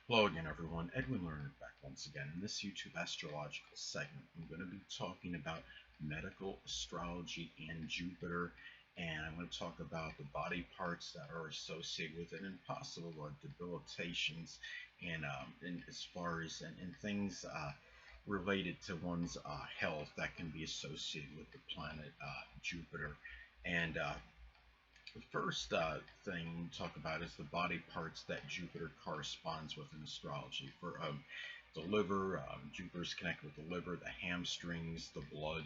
Hello again, everyone. Edwin Learnard back once again. In this YouTube astrological segment, I'm going to be talking about medical astrology and Jupiter, and I'm going to talk about the body parts that are associated with it and possible debilitations, and as far as and things related to one's health that can be associated with the planet Jupiter. And the first thing we talk about is the body parts that Jupiter corresponds with in astrology. For the liver, Jupiter is connected with the liver, the hamstrings, the blood,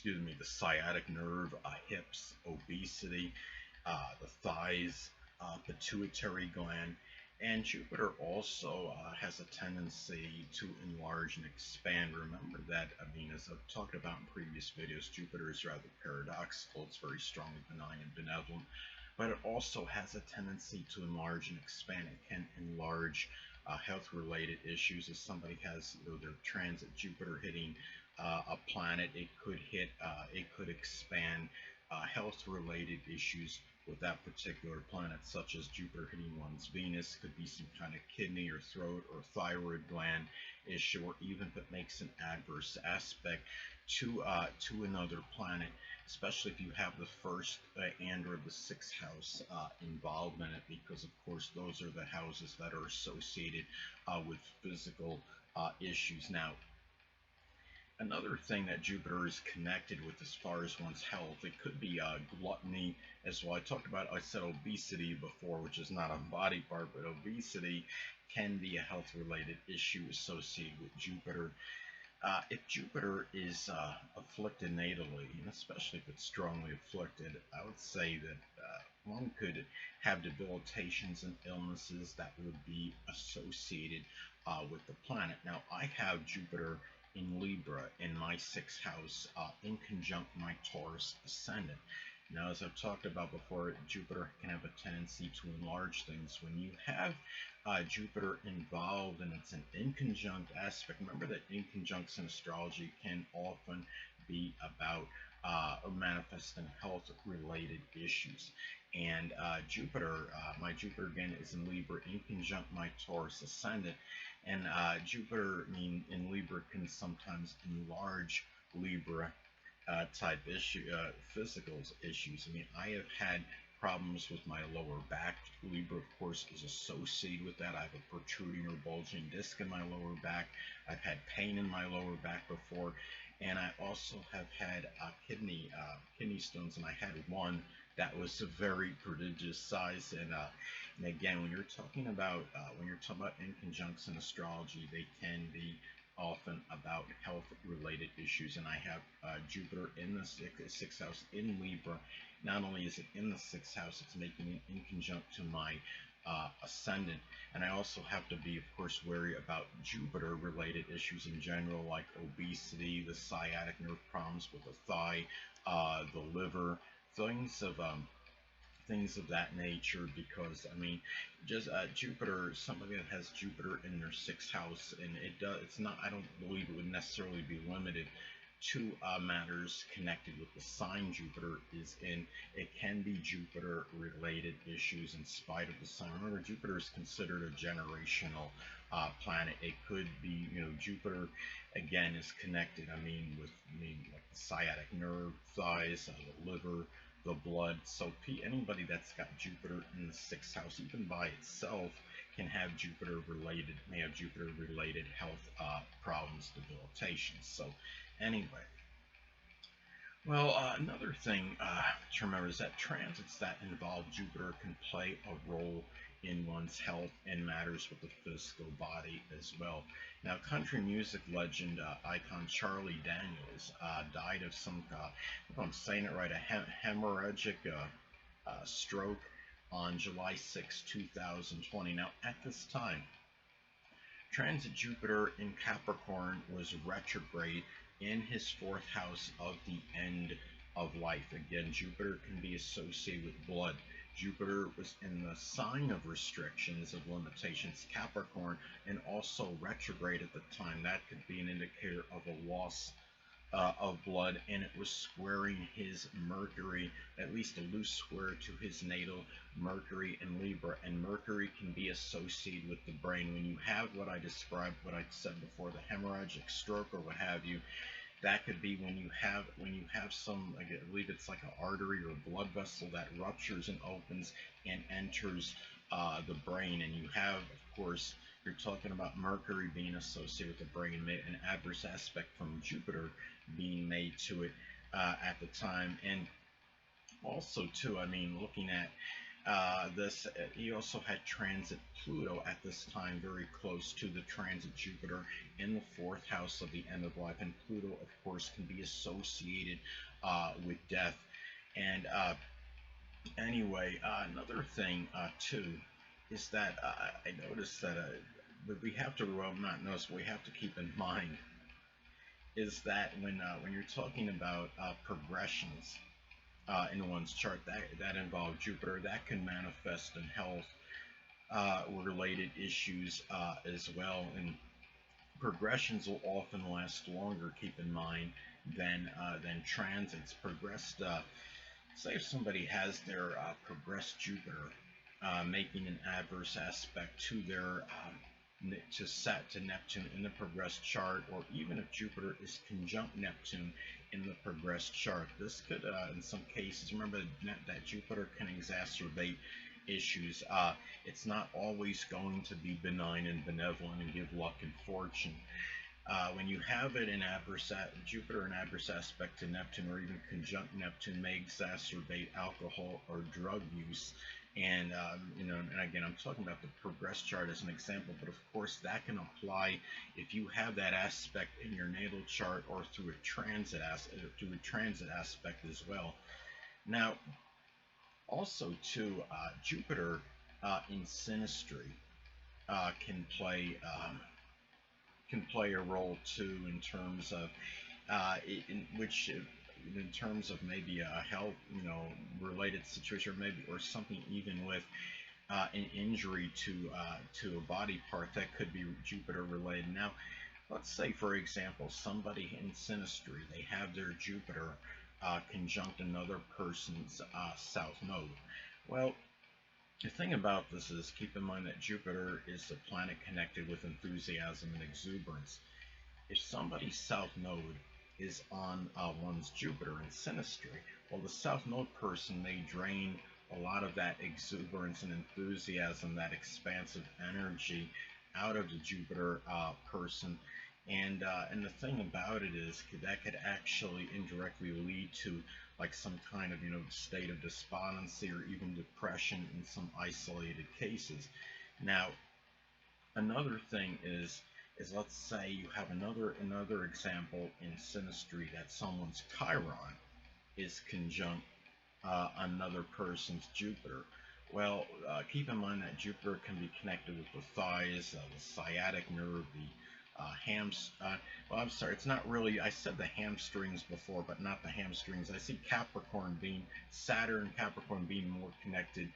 the sciatic nerve, hips, obesity, the thighs, pituitary gland. And Jupiter also has a tendency to enlarge and expand. Remember that, as I've talked about in previous videos, Jupiter is rather paradoxical. It's very strongly benign and benevolent, but it also has a tendency to enlarge and expand. It can enlarge health-related issues. If somebody has their transit Jupiter hitting a planet, it could expand health-related issues with that particular planet, such as Jupiter hitting one's Venus. Could be some kind of kidney or throat or thyroid gland issue, or even if it makes an adverse aspect to another planet, especially if you have the first and or the sixth house involved in it, because of course those are the houses that are associated with physical issues. Now, another thing that Jupiter is connected with as far as one's health, it could be gluttony as well. I said obesity before, which is not a body part, but obesity can be a health related issue associated with Jupiter. If Jupiter is afflicted natally, and especially if it's strongly afflicted, I would say that one could have debilitations and illnesses that would be associated with the planet. Now, I have Jupiter in Libra in my sixth house, in conjunct my Taurus ascendant. Now, as I've talked about before, Jupiter can have a tendency to enlarge things. When you have Jupiter involved and it's an inconjunct aspect, remember that inconjuncts in astrology can often be about manifesting health related issues. And my Jupiter again is in Libra in conjunct my Taurus ascendant. And Jupiter in Libra can sometimes enlarge Libra type physical issues. I have had problems with my lower back. Libra, of course, is associated with that. I have a protruding or bulging disc in my lower back. I've had pain in my lower back before, and I also have had kidney stones, and I had one that was a very prodigious size. And again, when you're talking about inconjuncts in astrology, they can be often about health related issues. And I have Jupiter in the sixth house in Libra. Not only is it in the sixth house, it's making it in conjunct to my ascendant. And I also have to be, of course, wary about Jupiter related issues in general, like obesity, the sciatic nerve problems with the thigh, the liver, things of that nature. Because just Jupiter, somebody that has Jupiter in their sixth house, and it's not, I don't believe it would necessarily be limited to matters connected with the sign Jupiter is in. It can be Jupiter related issues in spite of the sign. Remember, Jupiter is considered a generational planet. It could be, Jupiter again is connected, with like the sciatic nerve, thighs, the liver, the blood. So anybody that's got Jupiter in the sixth house, even by itself, may have Jupiter related health problems, debilitations. So anyway, well, another thing to remember is that transits that involve Jupiter can play a role in one's health and matters with the physical body as well. Now, country music legend icon Charlie Daniels died of if I'm saying it right, a hemorrhagic stroke on July 6, 2020. Now, at this time, transit Jupiter in Capricorn was retrograde in his fourth house of the end of life. Again, Jupiter can be associated with blood. Jupiter was in the sign of restrictions, of limitations, Capricorn, and also retrograde at the time. That could be an indicator of a loss of blood, and it was squaring his Mercury, at least a loose square to his natal Mercury in Libra. And Mercury can be associated with the brain. When you have what I described, what I said before, the hemorrhagic stroke or what have you, that could be when you have some, like, I believe it's like an artery or a blood vessel that ruptures and opens and enters the brain. And you have, of course, you're talking about Mercury being associated with the brain, an adverse aspect from Jupiter being made to it at the time. And also too, I mean, looking at this, he also had transit Pluto at this time, very close to the transit Jupiter in the fourth house of the end of life. And Pluto, of course, can be associated with death. And anyway, another thing too is that I noticed that, but we have to, well, not notice, we have to keep in mind is that when you're talking about progressions in one's chart that involve Jupiter, that can manifest in health related issues as well. And progressions will often last longer, keep in mind, than transits. Progressed, say if somebody has their progressed Jupiter making an adverse aspect to their to Neptune in the progressed chart, or even if Jupiter is conjunct Neptune in the progressed chart, this could, in some cases, remember that Jupiter can exacerbate issues. It's not always going to be benign and benevolent and give luck and fortune. When you have it in Jupiter in adverse aspect to Neptune, or even conjunct Neptune, may exacerbate alcohol or drug use. And and again, I'm talking about the progressed chart as an example, but of course that can apply if you have that aspect in your natal chart, or through a transit aspect as well. Now, also too, Jupiter in synastry can play a role too, in terms of in terms of maybe a health related situation, or maybe, or something even with an injury to a body part that could be Jupiter related. Now, let's say, for example, somebody in synastry, they have their Jupiter conjunct another person's south node. Well, the thing about this is, keep in mind that Jupiter is a planet connected with enthusiasm and exuberance. If somebody's south node is on one's Jupiter in synastry, well, the south node person may drain a lot of that exuberance and enthusiasm, that expansive energy, out of the Jupiter person. And the thing about it is that could actually indirectly lead to, like, some kind of state of despondency or even depression in some isolated cases. Now, another thing is let's say you have another example in synastry, that someone's Chiron is conjunct another person's Jupiter. Well, keep in mind that Jupiter can be connected with the thighs, the sciatic nerve, the well, I'm sorry, it's not really, I said the hamstrings before, but not the hamstrings. I see Saturn, Capricorn being more connected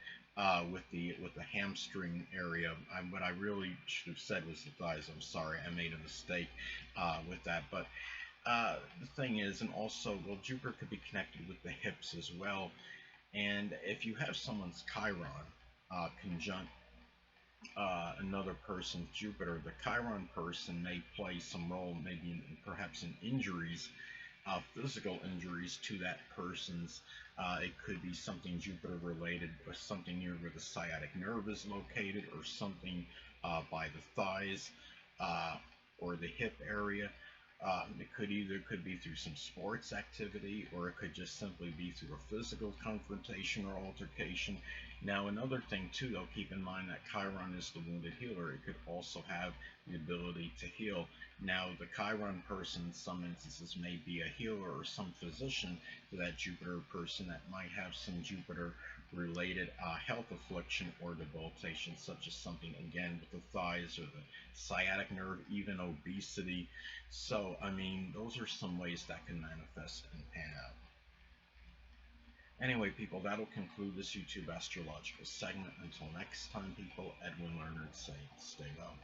with the hamstring area. What I really should have said was the thighs. I'm sorry, I made a mistake with that. But the thing is, and also, well, Jupiter could be connected with the hips as well. And if you have someone's Chiron conjunct another person's Jupiter, the Chiron person may play some role, maybe perhaps in injuries, physical injuries to that person's. It could be something Jupiter related, or something near where the sciatic nerve is located, or something by the thighs or the hip area. It could be through some sports activity, or it could just simply be through a physical confrontation or altercation. Now, another thing too, though, keep in mind that Chiron is the wounded healer. It could also have the ability to heal. Now, the Chiron person in some instances may be a healer or some physician to that Jupiter person that might have some Jupiter related health affliction or debilitation, such as something, again, with the thighs or the sciatic nerve, even obesity. So, I mean, those are some ways that can manifest and pan out. Anyway, people, that'll conclude this YouTube astrological segment. Until next time, people, Edwin Learnard saying, stay well.